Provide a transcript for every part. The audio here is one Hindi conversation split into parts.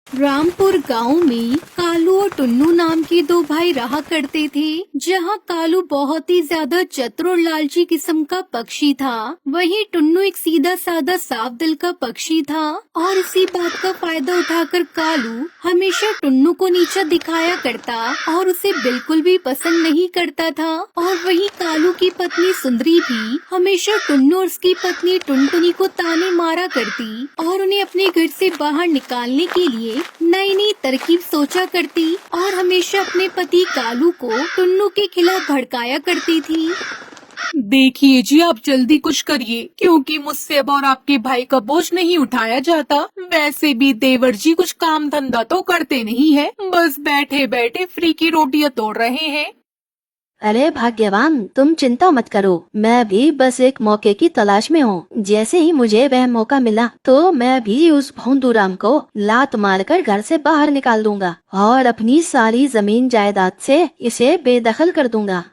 रामपुर गांव में कालू और टुन्नू नाम के दो भाई रहा करते थे। जहां कालू बहुत ही ज्यादा चतुर और लालची किस्म का पक्षी था, वहीं टुन्नू एक सीधा साधा साफ दिल का पक्षी था। और इसी बात का फायदा उठाकर कालू हमेशा टुन्नू को नीचा दिखाया करता और उसे बिल्कुल भी पसंद नहीं करता था। और वहीं कालू की पत्नी सुंदरी भी हमेशा टुन्नू और उसकी पत्नी टुनटुनी को ताने मारा करती और उन्हें अपने घर से बाहर निकालने के लिए नई नई तरकीब सोचा करती और हमेशा अपने पति कालू को टुन्नू के खिलाफ भड़काया करती थी। देखिए जी, आप जल्दी कुछ करिए, क्योंकि मुझसे अब और आपके भाई का बोझ नहीं उठाया जाता। वैसे भी देवर जी कुछ काम धंधा तो करते नहीं है, बस बैठे बैठे फ्री की रोटियां तोड़ रहे हैं। अरे भाग्यवान, तुम चिंता मत करो, मैं भी बस एक मौके की तलाश में हूँ। जैसे ही मुझे वह मौका मिला तो मैं भी उस भोंदूराम को लात मारकर घर से बाहर निकाल दूंगा और अपनी सारी जमीन जायदाद से इसे बेदखल कर दूंगा।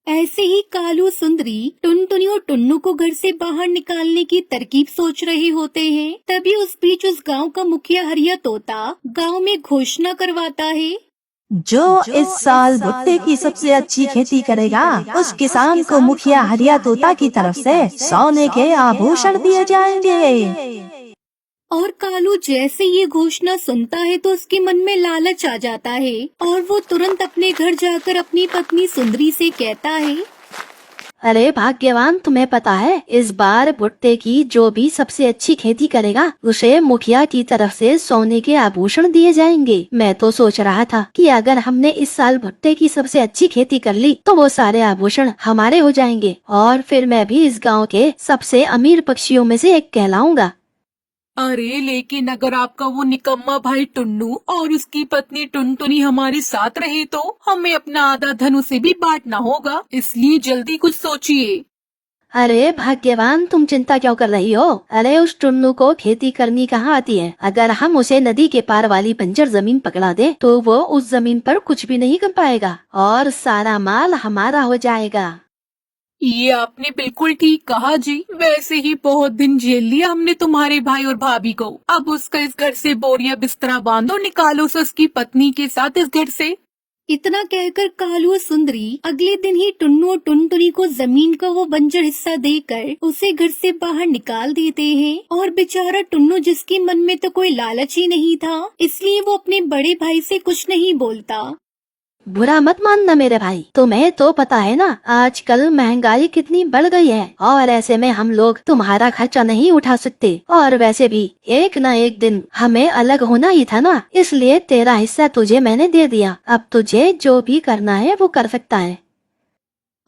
ऐसे ही कालू सुंदरी टुनटुनी और टुन्नू को घर से बाहर निकालने की तरकीब सोच रहे होते हैं। तभी उस बीच उस गांव का मुखिया हरिया तोता गांव में घोषणा करवाता है, जो इस साल भुट्टे की सबसे अच्छी खेती करेगा उस किसान को मुखिया हरिया तोता की तरफ से सोने के आभूषण दिए जाएंगे। और कालू जैसे ये घोषणा सुनता है तो उसके मन में लालच आ जाता है और वो तुरंत अपने घर जाकर अपनी पत्नी सुंदरी से कहता है, अरे भाग्यवान, तुम्हें पता है इस बार भुट्टे की जो भी सबसे अच्छी खेती करेगा उसे मुखिया की तरफ से सोने के आभूषण दिए जाएंगे। मैं तो सोच रहा था कि अगर हमने इस साल भुट्टे की सबसे अच्छी खेती कर ली तो वो सारे आभूषण हमारे हो जाएंगे और फिर मैं भी इस गांव के सबसे अमीर पक्षियों में से एक कहलाऊंगा। अरे लेकिन अगर आपका वो निकम्मा भाई टुन्नू और उसकी पत्नी टुनटुनी हमारे साथ रहे तो हमें अपना आधा धन उसे भी बांटना होगा, इसलिए जल्दी कुछ सोचिए। अरे भाग्यवान, तुम चिंता क्यों कर रही हो? अरे उस टुन्नू को खेती करनी कहाँ आती है। अगर हम उसे नदी के पार वाली बंजर जमीन पकड़ा दे तो वो उस जमीन पर कुछ भी नहीं कर पाएगा और सारा माल हमारा हो जाएगा। ये आपने बिल्कुल ठीक कहा जी। वैसे ही बहुत दिन झेल लिया हमने तुम्हारे भाई और भाभी को, अब उसका इस घर से बोरिया बिस्तरा बांधो, निकालो से उसकी पत्नी के साथ इस घर से। इतना कहकर कालू और सुंदरी अगले दिन ही टुन्नू और टुनटुनी को जमीन का वो बंजर हिस्सा देकर उसे घर से बाहर निकाल देते हैं। और बेचारा टुन्नू, जिसके मन में तो कोई लालच ही नहीं था, इसलिए वो अपने बड़े भाई से कुछ नहीं बोलता। बुरा मत मानना मेरे भाई, तुम्हें तो पता है ना आजकल महंगाई कितनी बढ़ गई है और ऐसे में हम लोग तुम्हारा खर्चा नहीं उठा सकते। और वैसे भी एक न एक दिन हमें अलग होना ही था ना, इसलिए तेरा हिस्सा तुझे मैंने दे दिया। अब तुझे जो भी करना है वो कर सकता है।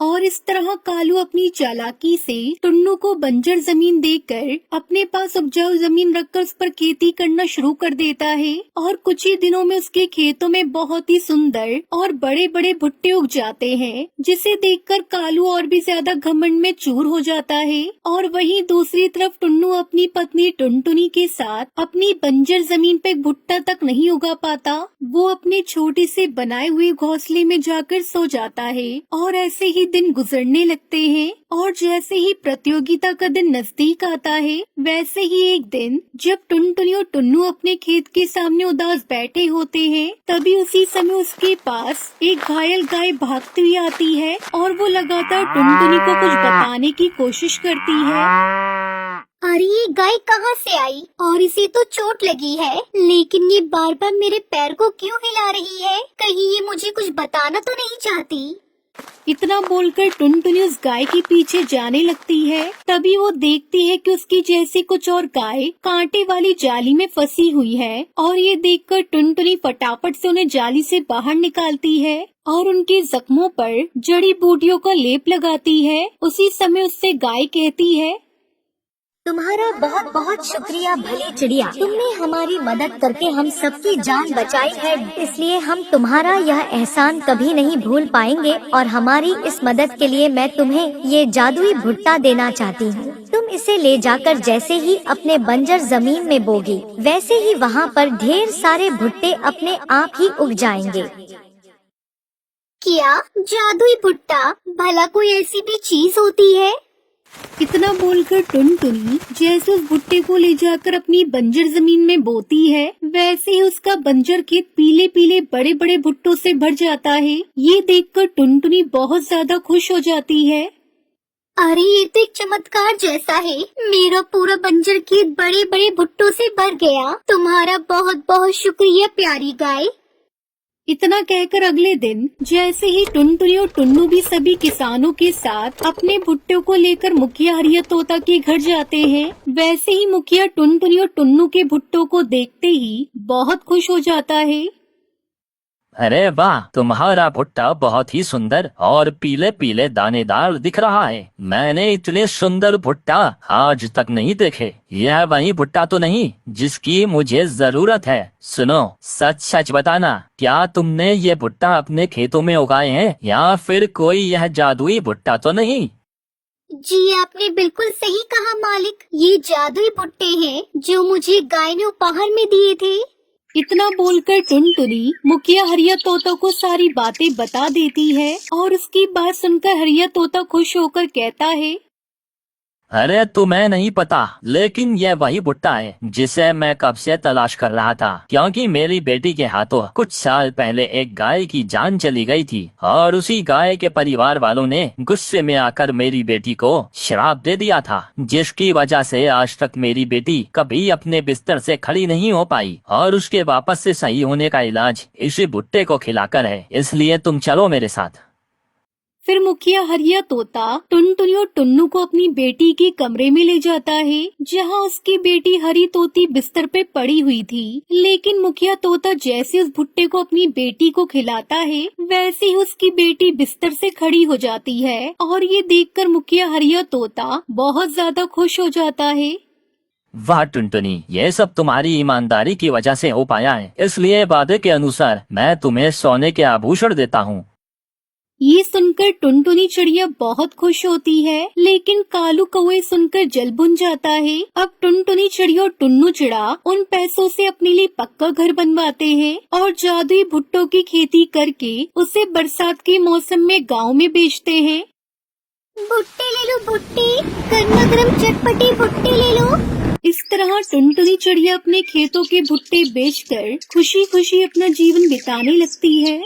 और इस तरह कालू अपनी चालाकी से टुन्नू को बंजर जमीन देकर अपने पास उपजाऊ जमीन रखकर उस पर खेती करना शुरू कर देता है। और कुछ ही दिनों में उसके खेतों में बहुत ही सुंदर और बड़े बड़े भुट्टे उग जाते हैं, जिसे देखकर कालू और भी ज्यादा घमंड में चूर हो जाता है। और वहीं दूसरी तरफ टुन्नू अपनी पत्नी टुनटुनी के साथ अपनी बंजर जमीन पे भुट्टा तक नहीं उगा पाता। वो अपने छोटे से बनाए हुए घोंसले में जाकर सो जाता है। और ऐसे ही दिन गुजरने लगते हैं और जैसे ही प्रतियोगिता का दिन नजदीक आता है, वैसे ही एक दिन जब टुनटुनी और टुन्नू अपने खेत के सामने उदास बैठे होते हैं, तभी उसी समय उसके पास एक घायल गाय भागती हुई आती है और वो लगातार टुनटुनी को कुछ बताने की कोशिश करती है। अरे ये गाय कहाँ से आई और इसे तो चोट लगी है, लेकिन ये बार बार मेरे पैर को क्यों हिला रही है? कहीं ये मुझे कुछ बताना तो नहीं चाहती? इतना बोलकर टुनटुनी उस गाय के पीछे जाने लगती है। तभी वो देखती है कि उसकी जैसी कुछ और गाय कांटे वाली जाली में फंसी हुई है। और ये देखकर टुनटुनी फटाफट से उन्हें जाली से बाहर निकालती है और उनके जख्मों पर जड़ी बूटियों का लेप लगाती है। उसी समय उससे गाय कहती है, तुम्हारा बहुत बहुत शुक्रिया भली चिड़िया, तुमने हमारी मदद करके हम सबकी जान बचाई है, इसलिए हम तुम्हारा यह एहसान कभी नहीं भूल पाएंगे। और हमारी इस मदद के लिए मैं तुम्हें ये जादुई भुट्टा देना चाहती हूँ। तुम इसे ले जाकर जैसे ही अपने बंजर जमीन में बोगी, वैसे ही वहाँ पर ढेर सारे भुट्टे अपने आप ही उग जाएंगे। क्या जादुई भुट्टा? भला कोई ऐसी भी चीज होती है? इतना बोलकर टुनटुनी जैसे उस भुट्टे को ले जाकर अपनी बंजर जमीन में बोती है, वैसे ही उसका बंजर खेत पीले पीले बड़े बड़े भुट्टों से भर जाता है। ये देखकर टुनटुनी बहुत ज्यादा खुश हो जाती है। अरे ये तो एक चमत्कार जैसा है, मेरा पूरा बंजर खेत बड़े बड़े भुट्टों से भर गया। तुम्हारा बहुत बहुत शुक्रिया प्यारी गाय। इतना कहकर अगले दिन जैसे ही टुनटुनी और टुन्नू भी सभी किसानों के साथ अपने भुट्टों को लेकर मुखिया हरिया तोता के घर जाते हैं, वैसे ही मुखिया टुनटुनी और टुन्नू के भुट्टों को देखते ही बहुत खुश हो जाता है। अरे वाह, तुम्हारा भुट्टा बहुत ही सुंदर और पीले पीले दानेदार दिख रहा है। मैंने इतने सुंदर भुट्टा आज तक नहीं देखे। यह वही भुट्टा तो नहीं जिसकी मुझे जरूरत है। सुनो, सच सच बताना, क्या तुमने ये भुट्टा अपने खेतों में उगाए हैं या फिर कोई यह जादुई भुट्टा तो नहीं? जी आपने बिल्कुल सही कहा मालिक, ये जादुई भुट्टे हैं जो मुझे गाय ने उपहार में दिए थे। इतना बोलकर टुनटुनी मुखिया हरिया तोता को सारी बातें बता देती है और उसकी बात सुनकर हरिया तोता खुश होकर कहता है, अरे तुम्हें नहीं पता, लेकिन यह वही भुट्टा है जिसे मैं कब से तलाश कर रहा था, क्योंकि मेरी बेटी के हाथों कुछ साल पहले एक गाय की जान चली गई थी और उसी गाय के परिवार वालों ने गुस्से में आकर मेरी बेटी को श्राप दे दिया था, जिसकी वजह से आज तक मेरी बेटी कभी अपने बिस्तर से खड़ी नहीं हो पाई और उसके वापस से सही होने का इलाज इसी भुट्टे को खिलाकर है। इसलिए तुम चलो मेरे साथ। फिर मुखिया हरिया तोता टुनटुनी और टुन्नू को अपनी बेटी के कमरे में ले जाता है, जहां उसकी बेटी हरी तोती बिस्तर पे पड़ी हुई थी। लेकिन मुखिया तोता जैसे उस भुट्टे को अपनी बेटी को खिलाता है, वैसे ही उसकी बेटी बिस्तर से खड़ी हो जाती है और ये देखकर मुखिया हरिया तोता बहुत ज्यादा खुश हो जाता है। वाह टुनटुनी, ये सब तुम्हारी ईमानदारी की वजह से हो पाया है, इसलिए वादे के अनुसार मैं तुम्हें सोने के आभूषण देता हूँ। ये सुनकर टुनटुनी चिड़िया बहुत खुश होती है, लेकिन कालू कौवे सुनकर जल भुन जाता है। अब टुनटुनी चिड़िया और टुन्नू चिड़ा उन पैसों से अपने लिए पक्का घर बनवाते हैं और जादुई भुट्टों की खेती करके उसे बरसात के मौसम में गांव में बेचते हैं। भुट्टे ले लो भुट्टे, गर्मा गर्म चटपटे भुट्टे ले लो। इस तरह टुनटुनी चिड़िया अपने खेतों के भुट्टे बेचकर खुशी खुशी अपना जीवन बिताने लगती है।